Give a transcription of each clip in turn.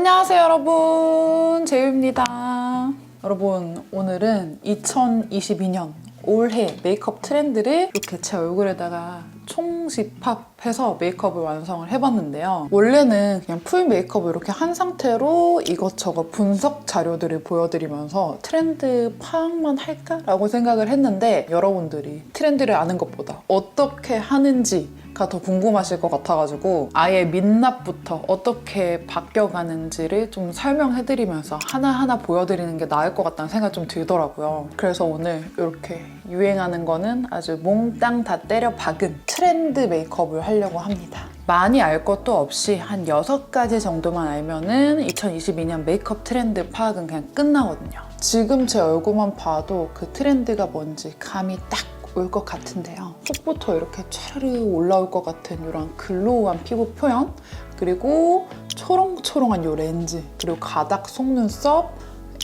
안녕하세요 여러분, 제유입니다. 여러분, 오늘은 2022년 올해 메이크업 트렌드를 이렇게 제 얼굴에다가 총집합해서 메이크업을 완성을 해봤는데요. 원래는 그냥 풀 메이크업을 이렇게 한 상태로 이것저것 분석 자료들을 보여드리면서 트렌드 파악만 할까라고 생각을 했는데, 여러분들이 트렌드를 아는 것보다 어떻게 하는지가 더 궁금하실 것 같아가지고 아예 민낯부터 어떻게 바뀌어가는지를 좀 설명해드리면서 하나하나 보여드리는 게 나을 것 같다는 생각이 좀 들더라고요. 그래서 오늘 이렇게 유행하는 거는 아주 몽땅 다 때려 박은 트렌드 메이크업을 하려고 합니다. 많이 알 것도 없이 한 6가지 정도만 알면은 2022년 메이크업 트렌드 파악은 그냥 끝나거든요. 지금 제 얼굴만 봐도 그 트렌드가 뭔지 감이 딱 올 것 같은데요. 속부터 이렇게 차르르 올라올 것 같은 이런 글로우한 피부 표현, 그리고 초롱초롱한 이 렌즈, 그리고 가닥 속눈썹,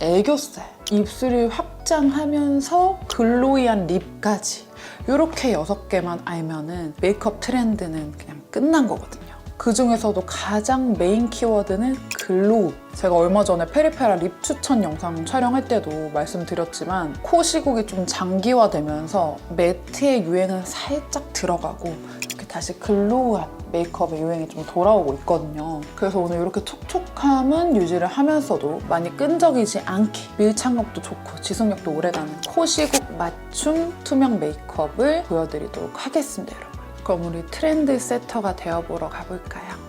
애교살, 입술을 확장하면서 글로이한 립까지 이렇게 6개만 알면은 메이크업 트렌드는 그냥 끝난 거거든요. 그 중에서도 가장 메인 키워드는 글로우. 제가 얼마 전에 페리페라 립 추천 영상 촬영할 때도 말씀드렸지만 코 시국이 좀 장기화되면서 매트의 유행은 살짝 들어가고 이렇게 다시 글로우한 메이크업의 유행이 좀 돌아오고 있거든요. 그래서 오늘 이렇게 촉촉함은 유지를 하면서도 많이 끈적이지 않게 밀착력도 좋고 지속력도 오래가는 코 시국 맞춤 투명 메이크업을 보여드리도록 하겠습니다, 여러분. 그럼 우리 트렌드 세터가 되어보러 가볼까요?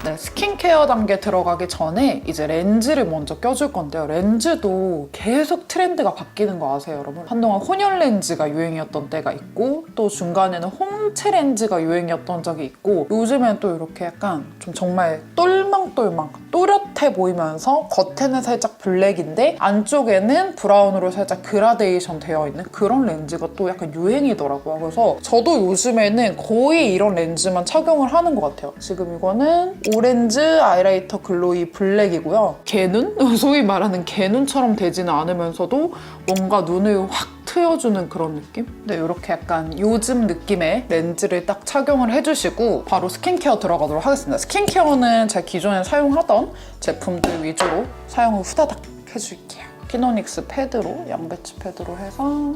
네, 스킨케어 단계 들어가기 전에 이제 렌즈를 먼저 껴줄 건데요. 렌즈도 계속 트렌드가 바뀌는 거 아세요, 여러분? 한동안 혼혈 렌즈가 유행이었던 때가 있고, 또 중간에는 홍채 렌즈가 유행이었던 적이 있고, 요즘엔 또 이렇게 약간 좀 정말 똘망똘망 또렷해 보이면서 겉에는 살짝 블랙인데 안쪽에는 브라운으로 살짝 그라데이션 되어 있는 그런 렌즈가 또 약간 유행이더라고요. 그래서 저도 요즘에는 거의 이런 렌즈만 착용을 하는 것 같아요. 지금 이거는 오렌즈 아이라이터 글로이 블랙이고요. 개눈? 소위 말하는 개눈처럼 되지는 않으면서도 뭔가 눈을 확 트여주는 그런 느낌? 네, 이렇게 약간 요즘 느낌의 렌즈를 딱 착용을 해주시고 바로 스킨케어 들어가도록 하겠습니다. 스킨케어는 제가 기존에 사용하던 제품들 위주로 사용을 후다닥 해줄게요. 피노닉스 패드로, 양배추 패드로 해서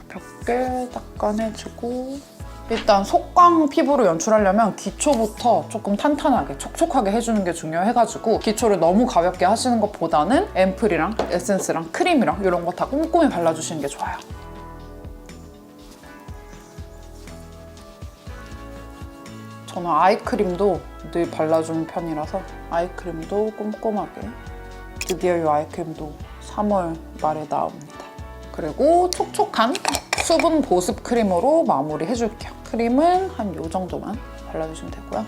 가볍게 닦아내주고, 일단 속광 피부로 연출하려면 기초부터 조금 탄탄하게 촉촉하게 해주는 게 중요해가지고 기초를 너무 가볍게 하시는 것보다는 앰플이랑 에센스랑 크림이랑 이런 거 다 꼼꼼히 발라주시는 게 좋아요. 저는 아이크림도 늘 발라주는 편이라서 아이크림도 꼼꼼하게. 드디어 이 아이크림도 3월 말에 나옵니다. 그리고 촉촉한 수분 보습 크림으로 마무리 해줄게요. 크림은 한 이 정도만 발라주시면 되고요.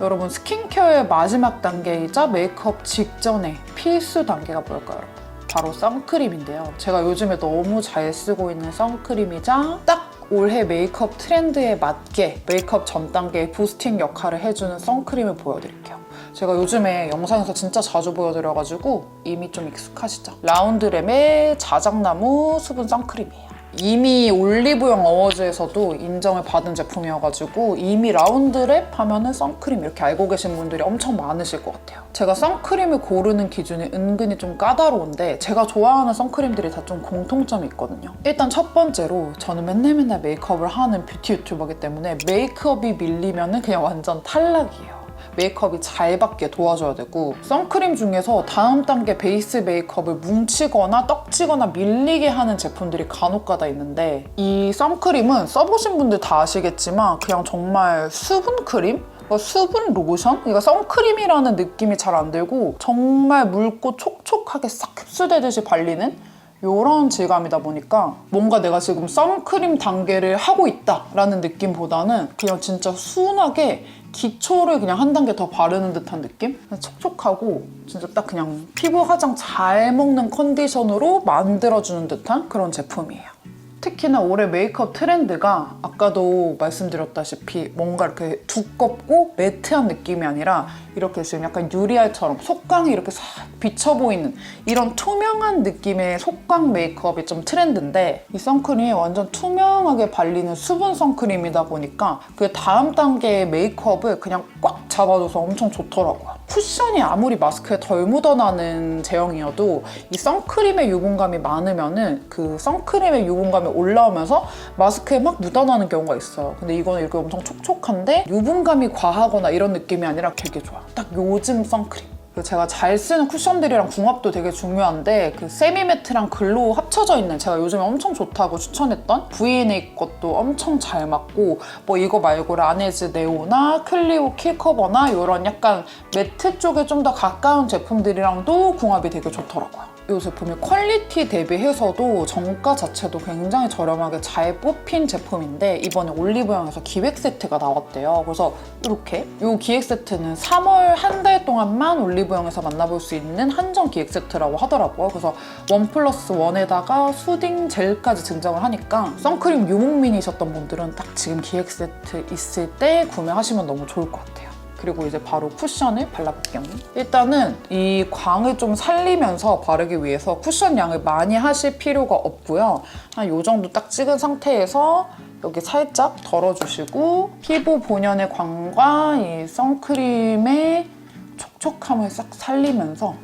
여러분, 스킨케어의 마지막 단계이자 메이크업 직전에 필수 단계가 뭘까요, 여러분? 바로 선크림인데요. 제가 요즘에 너무 잘 쓰고 있는 선크림이자 딱 올해 메이크업 트렌드에 맞게 메이크업 전 단계의 부스팅 역할을 해주는 선크림을 보여드릴게요. 제가 요즘에 영상에서 진짜 자주 보여드려가지고 이미 좀 익숙하시죠? 라운드램의 자작나무 수분 선크림이에요. 이미 올리브영 어워즈에서도 인정을 받은 제품이어가지고 이미 라운드랩 하면은 선크림 이렇게 알고 계신 분들이 엄청 많으실 것 같아요. 제가 선크림을 고르는 기준이 은근히 좀 까다로운데 제가 좋아하는 선크림들이 다 좀 공통점이 있거든요. 일단 첫 번째로 저는 맨날 메이크업을 하는 뷰티 유튜버이기 때문에 메이크업이 밀리면은 그냥 완전 탈락이에요. 메이크업이 잘 받게 도와줘야 되고, 선크림 중에서 다음 단계 베이스 메이크업을 뭉치거나 떡지거나 밀리게 하는 제품들이 간혹가다 있는데, 이 선크림은 써보신 분들 다 아시겠지만 그냥 정말 수분 크림? 수분 로션? 그러니까 선크림이라는 느낌이 잘 안 들고 정말 묽고 촉촉하게 싹 흡수되듯이 발리는 이런 질감이다 보니까 뭔가 내가 지금 선크림 단계를 하고 있다라는 느낌보다는 그냥 진짜 순하게 기초를 그냥 한 단계 더 바르는 듯한 느낌? 촉촉하고 진짜 딱 그냥 피부 화장 잘 먹는 컨디션으로 만들어주는 듯한 그런 제품이에요. 특히나 올해 메이크업 트렌드가 아까도 말씀드렸다시피 뭔가 이렇게 두껍고 매트한 느낌이 아니라 이렇게 지금 약간 유리알처럼 속광이 이렇게 싹 비쳐 보이는 이런 투명한 느낌의 속광 메이크업이 좀 트렌드인데, 이 선크림이 완전 투명하게 발리는 수분 선크림이다 보니까 그 다음 단계의 메이크업을 그냥 꽉 잡아줘서 엄청 좋더라고요. 쿠션이 아무리 마스크에 덜 묻어나는 제형이어도 이 선크림의 유분감이 많으면은 그 선크림의 유분감이 올라오면서 마스크에 막 묻어나는 경우가 있어요. 근데 이거는 이렇게 엄청 촉촉한데 유분감이 과하거나 이런 느낌이 아니라 되게 좋아요. 딱 요즘 선크림. 제가 잘 쓰는 쿠션들이랑 궁합도 되게 중요한데 그 세미매트랑 글로우 합쳐져 있는 제가 요즘에 엄청 좋다고 추천했던 V&A 것도 엄청 잘 맞고 뭐 이거 말고 라네즈 네오나 클리오 킬커버나 이런 약간 매트 쪽에 좀 더 가까운 제품들이랑도 궁합이 되게 좋더라고요. 이 제품이 퀄리티 대비해서도 정가 자체도 굉장히 저렴하게 잘 뽑힌 제품인데 이번에 올리브영에서 기획 세트가 나왔대요. 그래서 이렇게 이 기획 세트는 3월 한 달 동안만 올리브영에서 만나볼 수 있는 한정 기획 세트라고 하더라고요. 그래서 1+1에다가 수딩 젤까지 증정을 하니까 선크림 유목민이셨던 분들은 딱 지금 기획 세트 있을 때 구매하시면 너무 좋을 것 같아요. 그리고 이제 바로 쿠션을 발라볼게요. 일단은 이 광을 좀 살리면서 바르기 위해서 쿠션 양을 많이 하실 필요가 없고요. 한 이 정도 딱 찍은 상태에서 여기 살짝 덜어주시고 피부 본연의 광과 이 선크림의 촉촉함을 싹 살리면서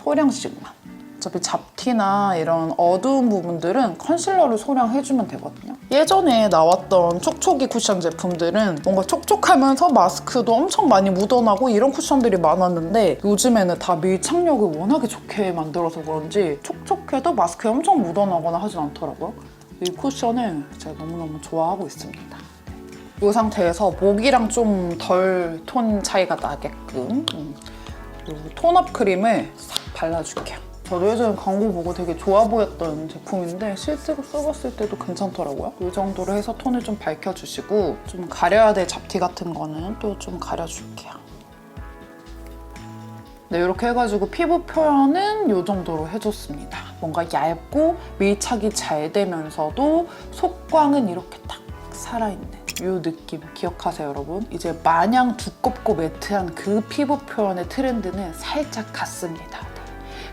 소량씩만. 어차피 잡티나 이런 어두운 부분들은 컨실러를 소량해주면 되거든요. 예전에 나왔던 촉촉이 쿠션 제품들은 뭔가 촉촉하면서 마스크도 엄청 많이 묻어나고 이런 쿠션들이 많았는데 요즘에는 다 밀착력을 워낙에 좋게 만들어서 그런지 촉촉해도 마스크에 엄청 묻어나거나 하진 않더라고요. 이 쿠션을 제가 너무너무 좋아하고 있습니다. 이 상태에서 목이랑 좀 덜 톤 차이가 나게끔 톤업 크림을 싹 발라줄게요. 저도 예전에 광고 보고 되게 좋아 보였던 제품인데 실제로 써봤을 때도 괜찮더라고요. 이 정도로 해서 톤을 좀 밝혀주시고 좀 가려야 될 잡티 같은 거는 또 좀 가려줄게요. 네, 이렇게 해가지고 피부 표현은 이 정도로 해줬습니다. 뭔가 얇고 밀착이 잘 되면서도 속광은 이렇게 딱 살아있는 이 느낌 기억하세요, 여러분? 이제 마냥 두껍고 매트한 그 피부 표현의 트렌드는 살짝 갔습니다.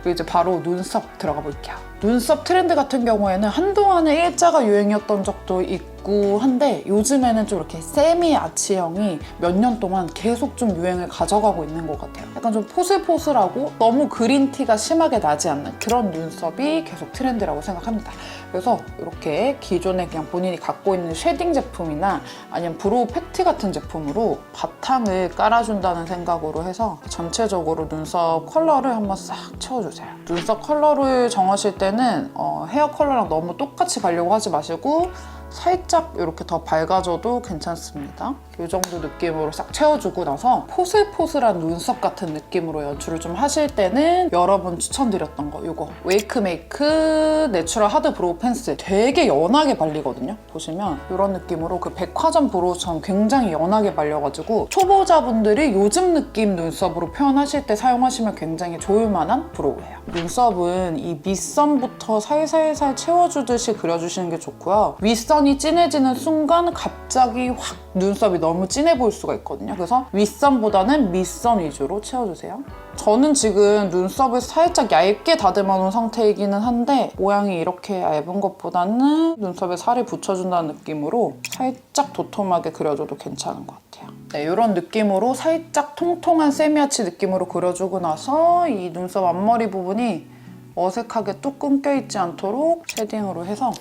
그리고 이제 바로 눈썹 들어가 볼게요. 눈썹 트렌드 같은 경우에는 한동안에 일자가 유행이었던 적도 있고 한데 요즘에는 좀 이렇게 세미 아치형이 몇 년 동안 계속 좀 유행을 가져가고 있는 것 같아요. 약간 좀 포슬포슬하고 너무 그린티가 심하게 나지 않는 그런 눈썹이 계속 트렌드라고 생각합니다. 그래서 이렇게 기존에 그냥 본인이 갖고 있는 쉐딩 제품이나 아니면 브로우 패트 같은 제품으로 바탕을 깔아준다는 생각으로 해서 전체적으로 눈썹 컬러를 한번 싹 채워주세요. 눈썹 컬러를 정하실 때는 헤어 컬러랑 너무 똑같이 가려고 하지 마시고 살짝 이렇게 더 밝아져도 괜찮습니다. 이 정도 느낌으로 싹 채워주고 나서 포슬포슬한 눈썹 같은 느낌으로 연출을 좀 하실 때는 여러분 추천드렸던 거 이거 웨이크메이크 내추럴 하드 브로우 펜슬 되게 연하게 발리거든요. 보시면 이런 느낌으로 그 백화점 브로우처럼 굉장히 연하게 발려가지고 초보자분들이 요즘 느낌 눈썹으로 표현하실 때 사용하시면 굉장히 좋을 만한 브로우예요. 눈썹은 이 밑선부터 살살살 채워주듯이 그려주시는 게 좋고요. 윗선이 진해지는 순간 갑자기 확 눈썹이 너무 진해 보일 수가 있거든요. 그래서 윗선보다는 밑선 위주로 채워주세요. 저는 지금 눈썹을 살짝 얇게 다듬어 놓은 상태이기는 한데 모양이 이렇게 얇은 것보다는 눈썹에 살을 붙여준다는 느낌으로 살짝 도톰하게 그려줘도 괜찮은 것 같아요. 네, 이런 느낌으로 살짝 통통한 세미아치 느낌으로 그려주고 나서 이 눈썹 앞머리 부분이 어색하게 뚝 끊겨있지 않도록 쉐딩으로 해서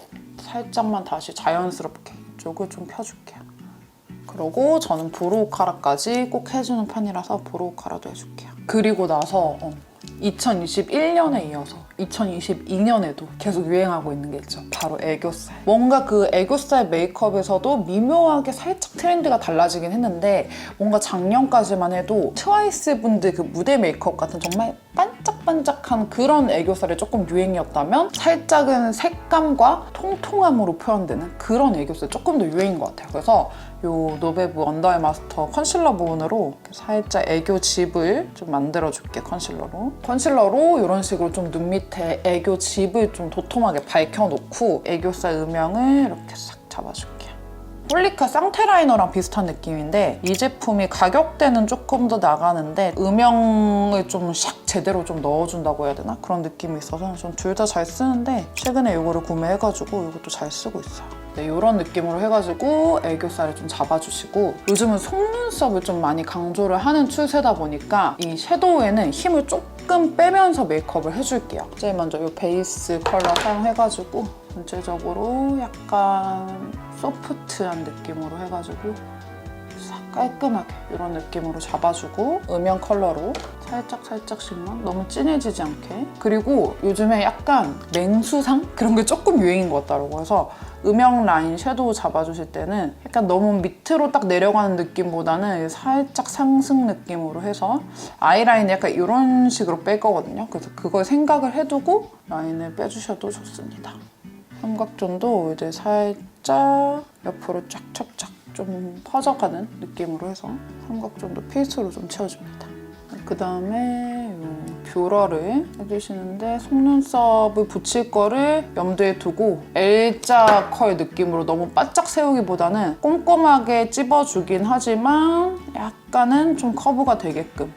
살짝만 다시 자연스럽게 이쪽을 좀 펴줄게요. 그리고 저는 브로우 카라까지 꼭 해주는 편이라서 브로우 카라도 해줄게요. 그리고 나서 2021년에 이어서 2022년에도 계속 유행하고 있는 게 있죠. 바로 애교살. 뭔가 그 애교살 메이크업에서도 미묘하게 살짝 트렌드가 달라지긴 했는데 뭔가 작년까지만 해도 트와이스 분들 그 무대 메이크업 같은 정말 반짝반짝한 그런 애교살이 조금 유행이었다면 살짝은 색감과 통통함으로 표현되는 그런 애교살 조금 더 유행인 것 같아요. 그래서 이 노베브 언더아이 마스터 컨실러 부분으로 살짝 애교 집을 좀 만들어줄게. 컨실러로 이런 식으로 좀 눈 밑에 애교 집을 좀 도톰하게 밝혀놓고 애교살 음영을 이렇게 싹 잡아줄게. 홀리카 쌍테 라이너랑 비슷한 느낌인데 이 제품이 가격대는 조금 더 나가는데 음영을 좀 샥 제대로 좀 넣어준다고 해야 되나? 그런 느낌이 있어서 전 둘 다 잘 쓰는데 최근에 이거를 구매해가지고 이것도 잘 쓰고 있어요. 네, 이런 느낌으로 해가지고 애교살을 좀 잡아주시고 요즘은 속눈썹을 좀 많이 강조를 하는 추세다 보니까 이 섀도우에는 힘을 조금 빼면서 메이크업을 해줄게요. 제일 먼저 이 베이스 컬러 사용해가지고 전체적으로 약간 소프트한 느낌으로 해가지고 깔끔하게 이런 느낌으로 잡아주고 음영 컬러로 살짝씩만 너무 진해지지 않게. 그리고 요즘에 약간 맹수상? 그런 게 조금 유행인 것 같더라고요. 그래서 음영 라인 섀도우 잡아주실 때는 약간 너무 밑으로 딱 내려가는 느낌보다는 살짝 상승 느낌으로 해서 아이라인 약간 이런 식으로 뺄 거거든요. 그래서 그걸 생각을 해두고 라인을 빼주셔도 좋습니다. 삼각존도 이제 살짝 옆으로 쫙쫙쫙 좀 퍼져가는 느낌으로 해서 삼각존도 필수로 좀 채워줍니다. 그 다음에 뷰러를 해주시는데 속눈썹을 붙일 거를 염두에 두고 L자 컬 느낌으로 너무 바짝 세우기보다는 꼼꼼하게 찝어주긴 하지만 약간은 좀 커브가 되게끔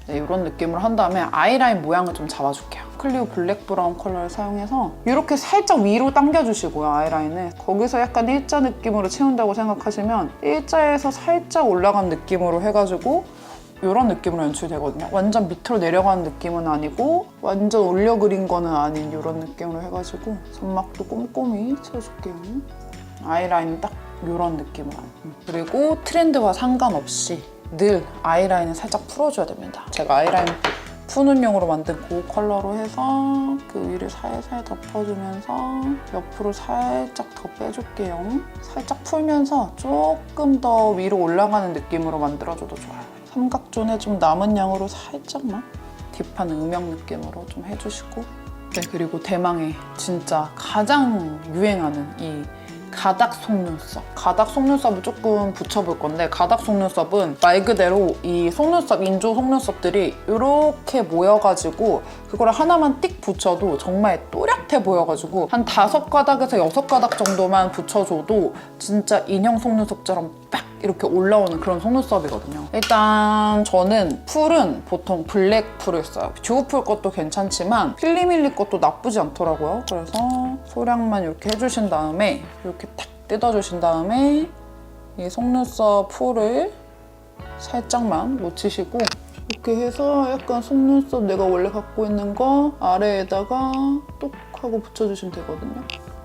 네, 이런 느낌으로 한 다음에 아이라인 모양을 좀 잡아줄게요. 클리오 블랙 브라운 컬러를 사용해서 이렇게 살짝 위로 당겨주시고요, 아이라인을. 거기서 약간 일자 느낌으로 채운다고 생각하시면 일자에서 살짝 올라간 느낌으로 해가지고 이런 느낌으로 연출되거든요. 완전 밑으로 내려가는 느낌은 아니고 완전 올려 그린 거는 아닌 이런 느낌으로 해가지고 점막도 꼼꼼히 채워줄게요. 아이라인 딱 이런 느낌으로. 그리고 트렌드와 상관없이 늘 아이라인을 살짝 풀어줘야 됩니다. 제가 아이라인 푸는 용으로 만든 그 컬러로 해서 그 위를 살살 덮어주면서 옆으로 살짝 더 빼줄게요. 살짝 풀면서 조금 더 위로 올라가는 느낌으로 만들어줘도 좋아요. 삼각존에 좀 남은 양으로 살짝만 딥한 음영 느낌으로 좀 해주시고 네, 그리고 대망의 진짜 가장 유행하는 이 가닥 속눈썹. 가닥 속눈썹을 조금 붙여볼 건데 가닥 속눈썹은 말 그대로 이 속눈썹, 인조 속눈썹들이 이렇게 모여가지고 그걸 하나만 띡 붙여도 정말 또렷해 보여가지고 한 5가닥에서 6가닥 정도만 붙여줘도 진짜 인형 속눈썹처럼 빡 이렇게 올라오는 그런 속눈썹이거든요. 일단 저는 풀은 보통 블랙 풀을 써요. 듀오 풀 것도 괜찮지만 필리밀리 것도 나쁘지 않더라고요. 그래서 소량만 이렇게 해주신 다음에 이렇게 탁 뜯어주신 다음에 이 속눈썹 풀을 살짝만 묻히시고 이렇게 해서 약간 속눈썹 내가 원래 갖고 있는 거 아래에다가 똑 하고 붙여주시면 되거든요.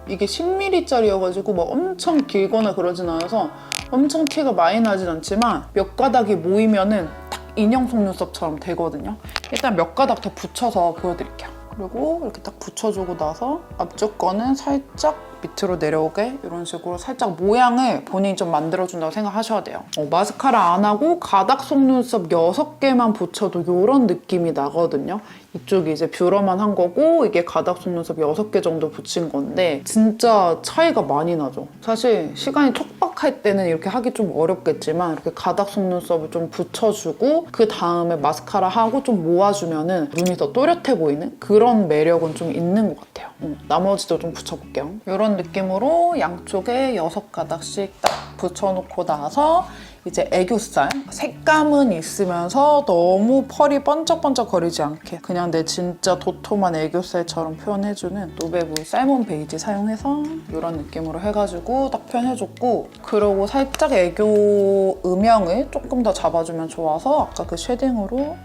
이게 10mm짜리여가지고 막 엄청 길거나 그러진 않아서 엄청 티가 많이 나진 않지만 몇 가닥이 모이면은 딱 인형 속눈썹처럼 되거든요. 일단 몇 가닥 더 붙여서 보여드릴게요. 그리고 이렇게 딱 붙여주고 나서 앞쪽 거는 살짝 밑으로 내려오게 이런 식으로 살짝 모양을 본인이 좀 만들어준다고 생각하셔야 돼요. 마스카라 안 하고 가닥 속눈썹 6개만 붙여도 이런 느낌이 나거든요. 이쪽이 이제 뷰러만 한 거고 이게 가닥 속눈썹 6개 정도 붙인 건데 진짜 차이가 많이 나죠. 사실 시간이 촉박할 때는 이렇게 하기 좀 어렵겠지만 이렇게 가닥 속눈썹을 좀 붙여주고 그 다음에 마스카라 하고 좀 모아주면은 눈이 더 또렷해 보이는 그런 매력은 좀 있는 것 같아요. 나머지도 좀 붙여볼게요. 이런 느낌으로 양쪽에 6가닥씩 딱 붙여놓고 나서 이제 애교살. 색감은 있으면서 너무 펄이 번쩍번쩍 거리지 않게 그냥 내 진짜 도톰한 애교살처럼 표현해주는 노베브 살몬 베이지 사용해서 이런 느낌으로 해가지고 딱 표현해줬고 그리고 살짝 애교 음영을 조금 더 잡아주면 좋아서 아까 그 쉐딩으로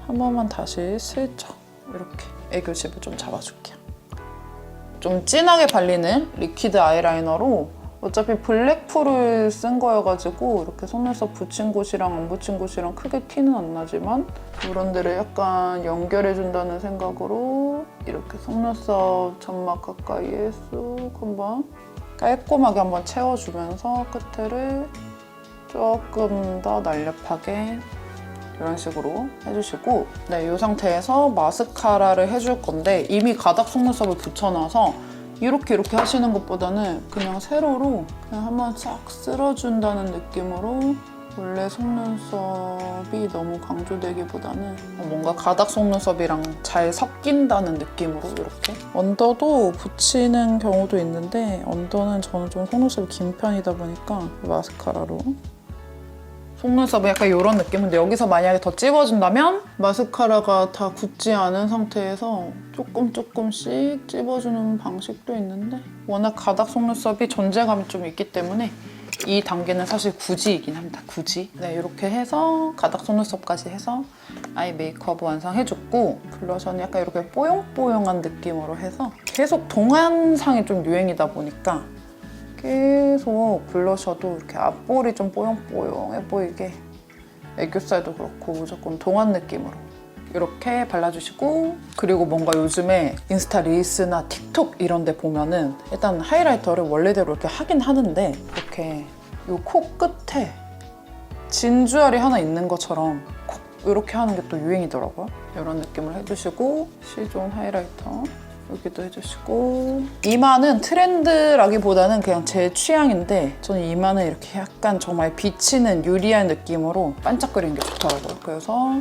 한 번만 다시 슬쩍 이렇게 애교집을 좀 잡아줄게요. 좀 진하게 발리는 리퀴드 아이라이너로 어차피 블랙풀을 쓴 거여가지고 이렇게 속눈썹 붙인 곳이랑 안 붙인 곳이랑 크게 티는 안 나지만 이런 데를 약간 연결해준다는 생각으로 이렇게 속눈썹 점막 가까이에 쑥 한번 깔끔하게 한번 채워주면서 끝을 조금 더 날렵하게 이런 식으로 해주시고 네, 이 상태에서 마스카라를 해줄 건데 이미 가닥 속눈썹을 붙여놔서 이렇게 하시는 것보다는 그냥 세로로 그냥 한번 싹 쓸어준다는 느낌으로 원래 속눈썹이 너무 강조되기보다는 뭔가 가닥 속눈썹이랑 잘 섞인다는 느낌으로 이렇게 언더도 붙이는 경우도 있는데 언더는 저는 좀 속눈썹이 긴 편이다 보니까 마스카라로 속눈썹은 약간 이런 느낌인데 여기서 만약에 더 찝어준다면 마스카라가 다 굳지 않은 상태에서 조금씩 찝어주는 방식도 있는데 워낙 가닥 속눈썹이 존재감이 좀 있기 때문에 이 단계는 사실 굳이이긴 합니다. 굳이. 네, 이렇게 해서 가닥 속눈썹까지 해서 아이 메이크업 완성해줬고 블러셔는 약간 이렇게 뽀용뽀용한 느낌으로 해서 계속 동안상이 좀 유행이다 보니까 계속 블러셔도 이렇게 앞볼이 좀 뽀용뽀용해 보이게 애교살도 그렇고 조금 동안 느낌으로 이렇게 발라주시고 그리고 뭔가 요즘에 인스타 릴스나 틱톡 이런 데 보면은 일단 하이라이터를 원래대로 이렇게 하긴 하는데 이렇게 요 코 끝에 진주알이 하나 있는 것처럼 콕 이렇게 하는 게 또 유행이더라고요. 이런 느낌을 해주시고 C존 하이라이터 여기도 해주시고 이마는 트렌드라기보다는 그냥 제 취향인데 저는 이마는 이렇게 약간 정말 비치는 유리알 느낌으로 반짝거리는 게 좋더라고요. 그래서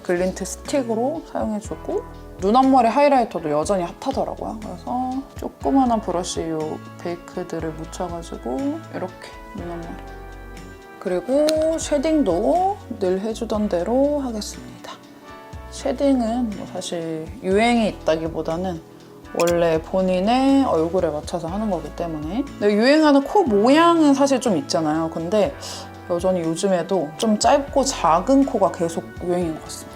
글린트 스틱으로 사용해주고 눈 앞머리 하이라이터도 여전히 핫하더라고요. 그래서 조그만한 브러쉬 요 베이크들을 묻혀가지고 이렇게 눈 앞머리 그리고 쉐딩도 늘 해주던 대로 하겠습니다. 쉐딩은 뭐 사실 유행이 있다기보다는 원래 본인의 얼굴에 맞춰서 하는 거기 때문에 근데 유행하는 코 모양은 사실 좀 있잖아요. 근데 여전히 요즘에도 좀 짧고 작은 코가 계속 유행인 것 같습니다.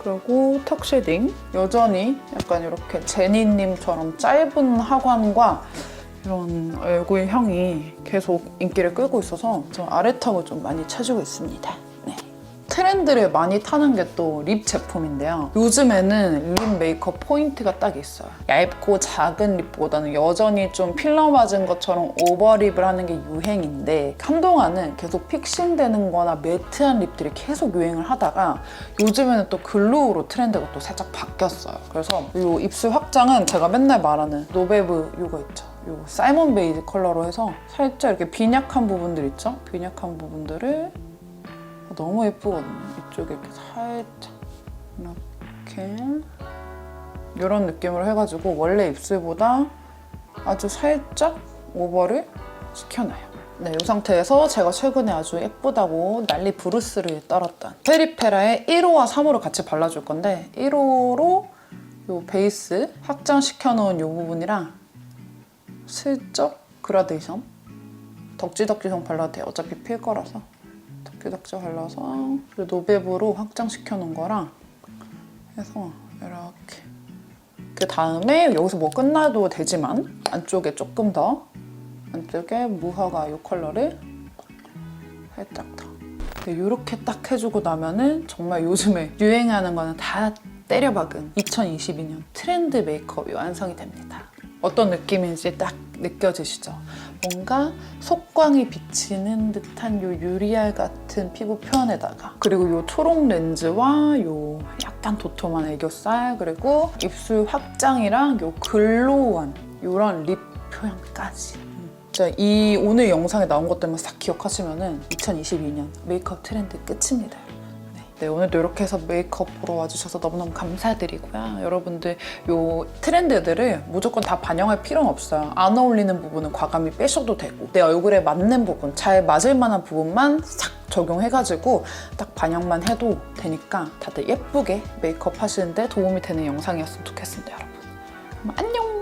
그리고 턱 쉐딩 여전히 약간 이렇게 제니님처럼 짧은 하관과 이런 얼굴형이 계속 인기를 끌고 있어서 저 아래턱을 좀 많이 차지고 있습니다. 네. 트렌드를 많이 타는 게 또 립 제품인데요. 요즘에는 립 메이크업 포인트가 딱 있어요. 얇고 작은 립보다는 여전히 좀 필러 맞은 것처럼 오버립을 하는 게 유행인데 한동안은 계속 픽싱되는 거나 매트한 립들이 계속 유행을 하다가 요즘에는 또 글로우로 트렌드가 또 살짝 바뀌었어요. 그래서 이 입술 확장은 제가 맨날 말하는 노베브 이거 있죠. 이 사이먼 베이지 컬러로 해서 살짝 이렇게 빈약한 부분들 있죠? 빈약한 부분들을 너무 예쁘거든요. 이쪽에 이렇게 살짝 이렇게 이런 느낌으로 해가지고 원래 입술보다 아주 살짝 오버를 시켜놔요. 네, 이 상태에서 제가 최근에 아주 예쁘다고 난리 부르스를 떨었던 페리페라의 1호와 3호를 같이 발라줄 건데 1호로 이 베이스 확장시켜놓은 이 부분이랑 슬쩍 그라데이션 덕지덕지성 발라도 돼요. 어차피 필 거라서 덕지덕지 발라서 그리고 노베브로 확장시켜 놓은 거랑 해서 이렇게 그 다음에 여기서 뭐 끝나도 되지만 안쪽에 조금 더 안쪽에 무화과 이 컬러를 살짝 더 이렇게 딱 해주고 나면은 정말 요즘에 유행하는 거는 다 때려박은 2022년 트렌드 메이크업이 완성이 됩니다. 어떤 느낌인지 딱 느껴지시죠? 뭔가 속광이 비치는 듯한 요 유리알 같은 피부 표현에다가 그리고 요 초록 렌즈와 요 약간 도톰한 애교살 그리고 입술 확장이랑 요 글로우한 요런 립 표현까지 이 오늘 영상에 나온 것 때문에 싹 기억하시면은 2022년 메이크업 트렌드 끝입니다. 네, 오늘도 이렇게 해서 메이크업 보러 와주셔서 너무너무 감사드리고요. 여러분들 요 트렌드들을 무조건 다 반영할 필요는 없어요. 안 어울리는 부분은 과감히 빼셔도 되고 내 얼굴에 맞는 부분, 잘 맞을 만한 부분만 싹 적용해가지고 딱 반영만 해도 되니까 다들 예쁘게 메이크업 하시는데 도움이 되는 영상이었으면 좋겠습니다, 여러분. 그럼 안녕!